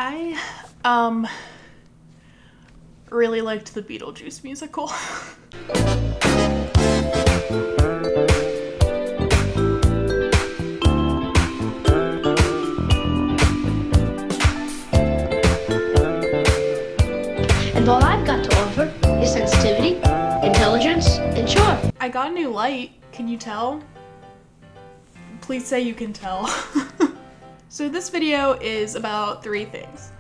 I really liked the Beetlejuice musical. And all I've got to offer is sensitivity, intelligence, and charm. I got a new light. Can you tell? Please say you can tell. So this video is about three things: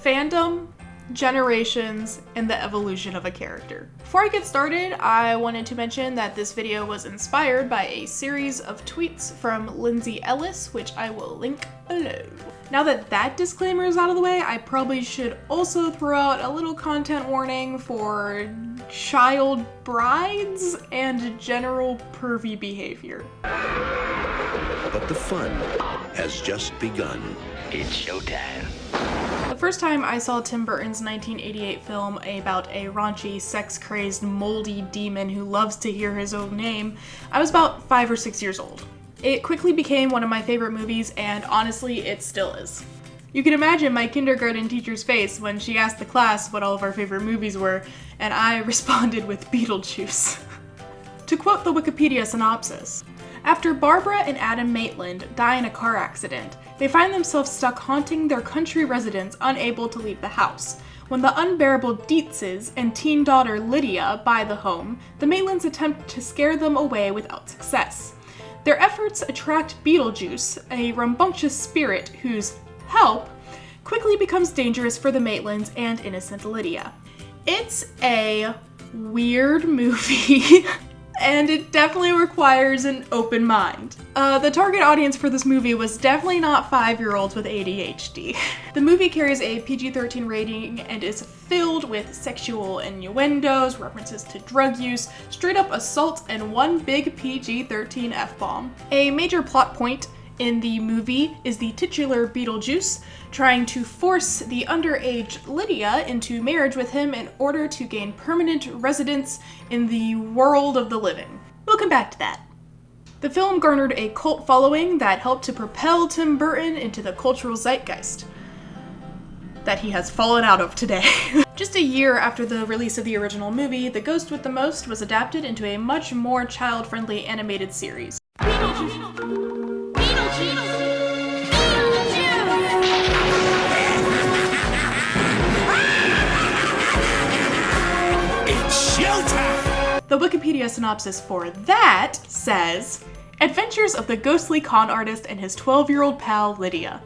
fandom, generations, and the evolution of a character. Before I get started, I wanted to mention that this video was inspired by a series of tweets from Lindsay Ellis, which I will link below. Now that that disclaimer is out of the way, I probably should also throw out a little content warning for child brides and general pervy behavior. But the fun has just begun. It's showtime. The first time I saw Tim Burton's 1988 film about a raunchy, sex-crazed, moldy demon who loves to hear his own name, I was about 5 or 6 years old. It quickly became one of my favorite movies, and honestly, it still is. You can imagine my kindergarten teacher's face when she asked the class what all of our favorite movies were, and I responded with Beetlejuice. To quote the Wikipedia synopsis, after Barbara and Adam Maitland die in a car accident, they find themselves stuck haunting their country residence, unable to leave the house. When the unbearable Dietzes and teen daughter Lydia buy the home, the Maitlands attempt to scare them away without success. Their efforts attract Beetlejuice, a rambunctious spirit whose help quickly becomes dangerous for the Maitlands and innocent Lydia. It's a weird movie. And it definitely requires an open mind. The target audience for this movie was definitely not 5-year-olds with ADHD. The movie carries a PG-13 rating and is filled with sexual innuendos, references to drug use, straight up assault, and one big PG-13 F-bomb. A major plot point in the movie is the titular Beetlejuice trying to force the underage Lydia into marriage with him in order to gain permanent residence in the world of the living. We'll come back to that. The film garnered a cult following that helped to propel Tim Burton into the cultural zeitgeist that he has fallen out of today. Just a year after the release of the original movie, The Ghost with the Most was adapted into a much more child-friendly animated series. The Wikipedia synopsis for that says, Adventures of the ghostly con artist and his 12-year-old pal Lydia.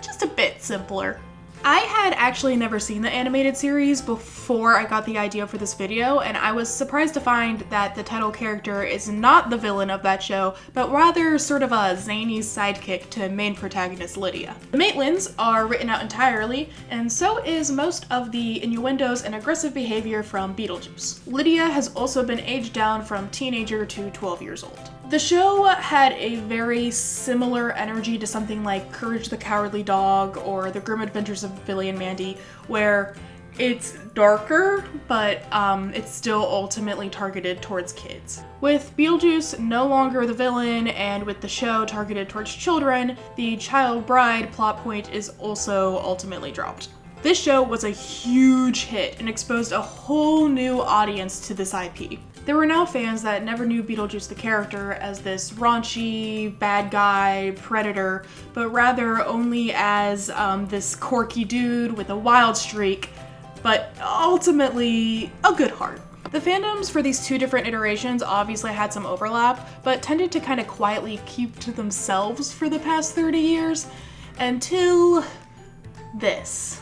Just a bit simpler. I had actually never seen the animated series before I got the idea for this video, and I was surprised to find that the title character is not the villain of that show, but rather sort of a zany sidekick to main protagonist Lydia. The Maitlands are written out entirely, and so is most of the innuendos and aggressive behavior from Beetlejuice. Lydia has also been aged down from teenager to 12 years old. The show had a very similar energy to something like Courage the Cowardly Dog or The Grim Adventures of Billy and Mandy, where it's darker, but it's still ultimately targeted towards kids. With Beetlejuice no longer the villain, and with the show targeted towards children, the child bride plot point is also ultimately dropped. This show was a huge hit and exposed a whole new audience to this IP. There were now fans that never knew Beetlejuice the character as this raunchy, bad guy, predator, but rather only as this quirky dude with a wild streak, but ultimately a good heart. The fandoms for these two different iterations obviously had some overlap, but tended to kind of quietly keep to themselves for the past 30 years, until this.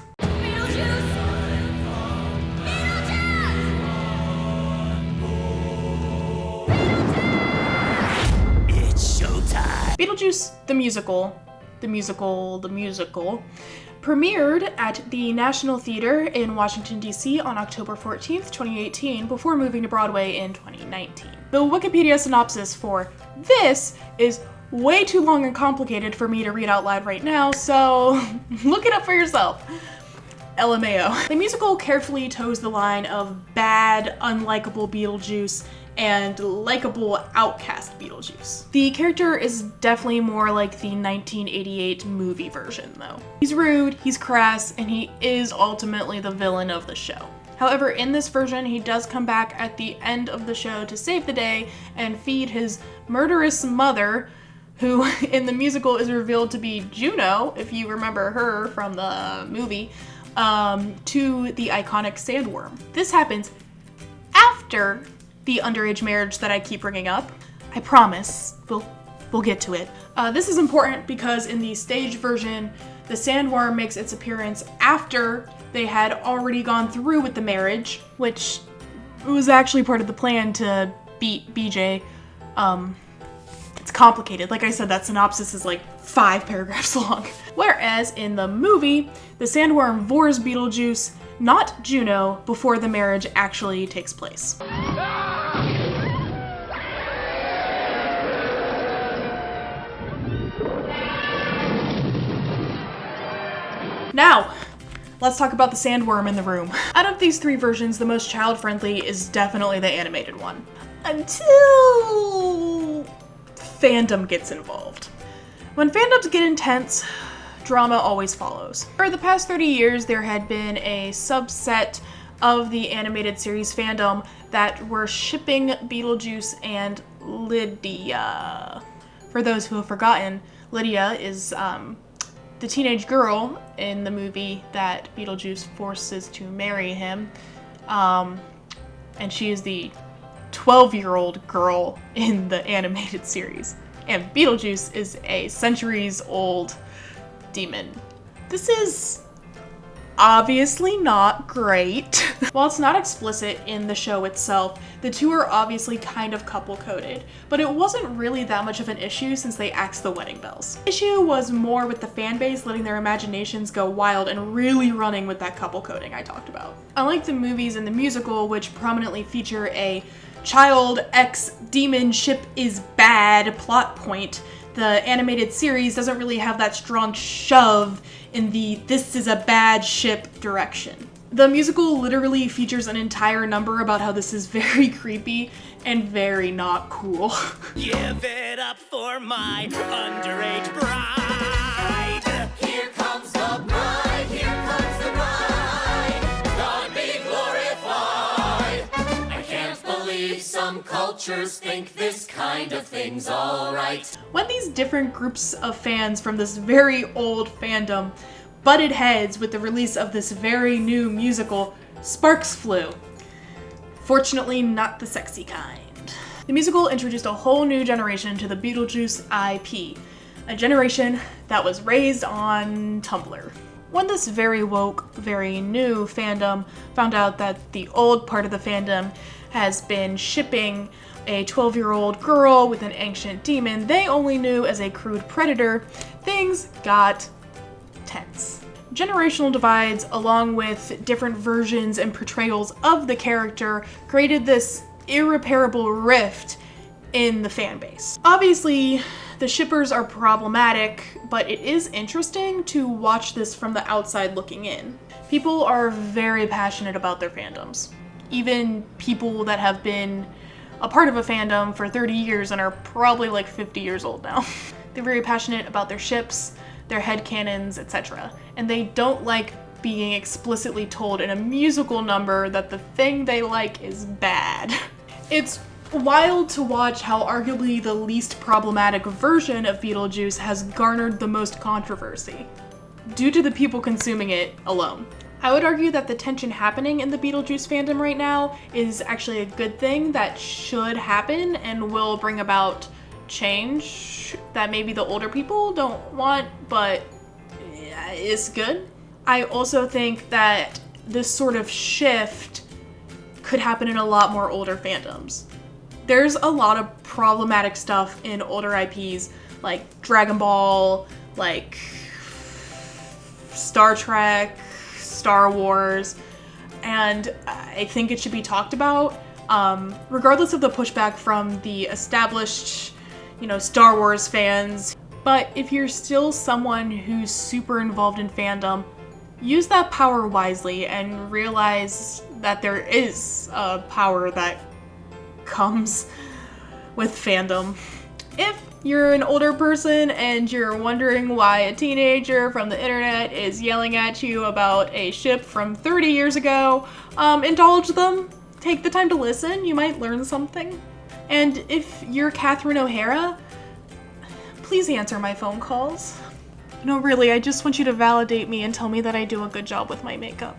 Beetlejuice the musical, premiered at the National Theater in Washington, D.C. on October 14th, 2018, before moving to Broadway in 2019. The Wikipedia synopsis for this is way too long and complicated for me to read out loud right now, so look it up for yourself. LMAO. The musical carefully toes the line of bad, unlikable Beetlejuice and likable outcast Beetlejuice. The character is definitely more like the 1988 movie version though. He's rude, he's crass, and he is ultimately the villain of the show. However, in this version, he does come back at the end of the show to save the day and feed his murderous mother, who in the musical is revealed to be Juno, if you remember her from the movie, to the iconic sandworm. This happens after the underage marriage that I keep bringing up. I promise, we'll get to it. This is important because in the stage version, the sandworm makes its appearance after they had already gone through with the marriage, which was actually part of the plan to beat BJ. It's complicated. Like I said, that synopsis is like 5 paragraphs long. Whereas in the movie, the sandworm vores Beetlejuice, not Juno, before the marriage actually takes place. Now, let's talk about the sandworm in the room. Out of these 3 versions, the most child-friendly is definitely the animated one. Until fandom gets involved. When fandoms get intense, drama always follows. For the past 30 years, there had been a subset of the animated series fandom that were shipping Beetlejuice and Lydia. For those who have forgotten, Lydia is the teenage girl in the movie that Beetlejuice forces to marry him. And she is the 12-year-old girl in the animated series. And Beetlejuice is a centuries-old demon. This is obviously not great. While it's not explicit in the show itself, the two are obviously kind of couple-coded, but it wasn't really that much of an issue since they axed the wedding bells. The issue was more with the fan base letting their imaginations go wild and really running with that couple coding I talked about. Unlike the movies and the musical, which prominently feature a child X demon ship is bad plot point, the animated series doesn't really have that strong shove in the this is a bad ship direction. The musical literally features an entire number about how this is very creepy and very not cool. Give it up for my underage bride. Here comes the bride, here comes the bride. God be glorified. I can't believe some cultures think this kind of thing's alright. When these different groups of fans from this very old fandom butted heads with the release of this very new musical, sparks flew. Fortunately, not the sexy kind. The musical introduced a whole new generation to the Beetlejuice IP, a generation that was raised on Tumblr. When this very woke, very new fandom found out that the old part of the fandom has been shipping a 12-year-old girl with an ancient demon they only knew as a crude predator, things got tense. Generational divides, along with different versions and portrayals of the character, created this irreparable rift in the fan base. Obviously, the shippers are problematic, but it is interesting to watch this from the outside looking in. People are very passionate about their fandoms. Even people that have been a part of a fandom for 30 years and are probably like 50 years old now. They're very passionate about their ships, their headcanons, etc. And they don't like being explicitly told in a musical number that the thing they like is bad. It's wild to watch how arguably the least problematic version of Beetlejuice has garnered the most controversy, due to the people consuming it alone. I would argue that the tension happening in the Beetlejuice fandom right now is actually a good thing that should happen and will bring about change that maybe the older people don't want, but is good. I also think that this sort of shift could happen in a lot more older fandoms. There's a lot of problematic stuff in older IPs like Dragon Ball, like Star Trek, Star Wars, and I think it should be talked about, regardless of the pushback from the established, Star Wars fans. But if you're still someone who's super involved in fandom, use that power wisely and realize that there is a power that comes with fandom. If you're an older person and you're wondering why a teenager from the internet is yelling at you about a ship from 30 years ago, indulge them. Take the time to listen. You might learn something. And if you're Catherine O'Hara, please answer my phone calls. No, really, I just want you to validate me and tell me that I do a good job with my makeup.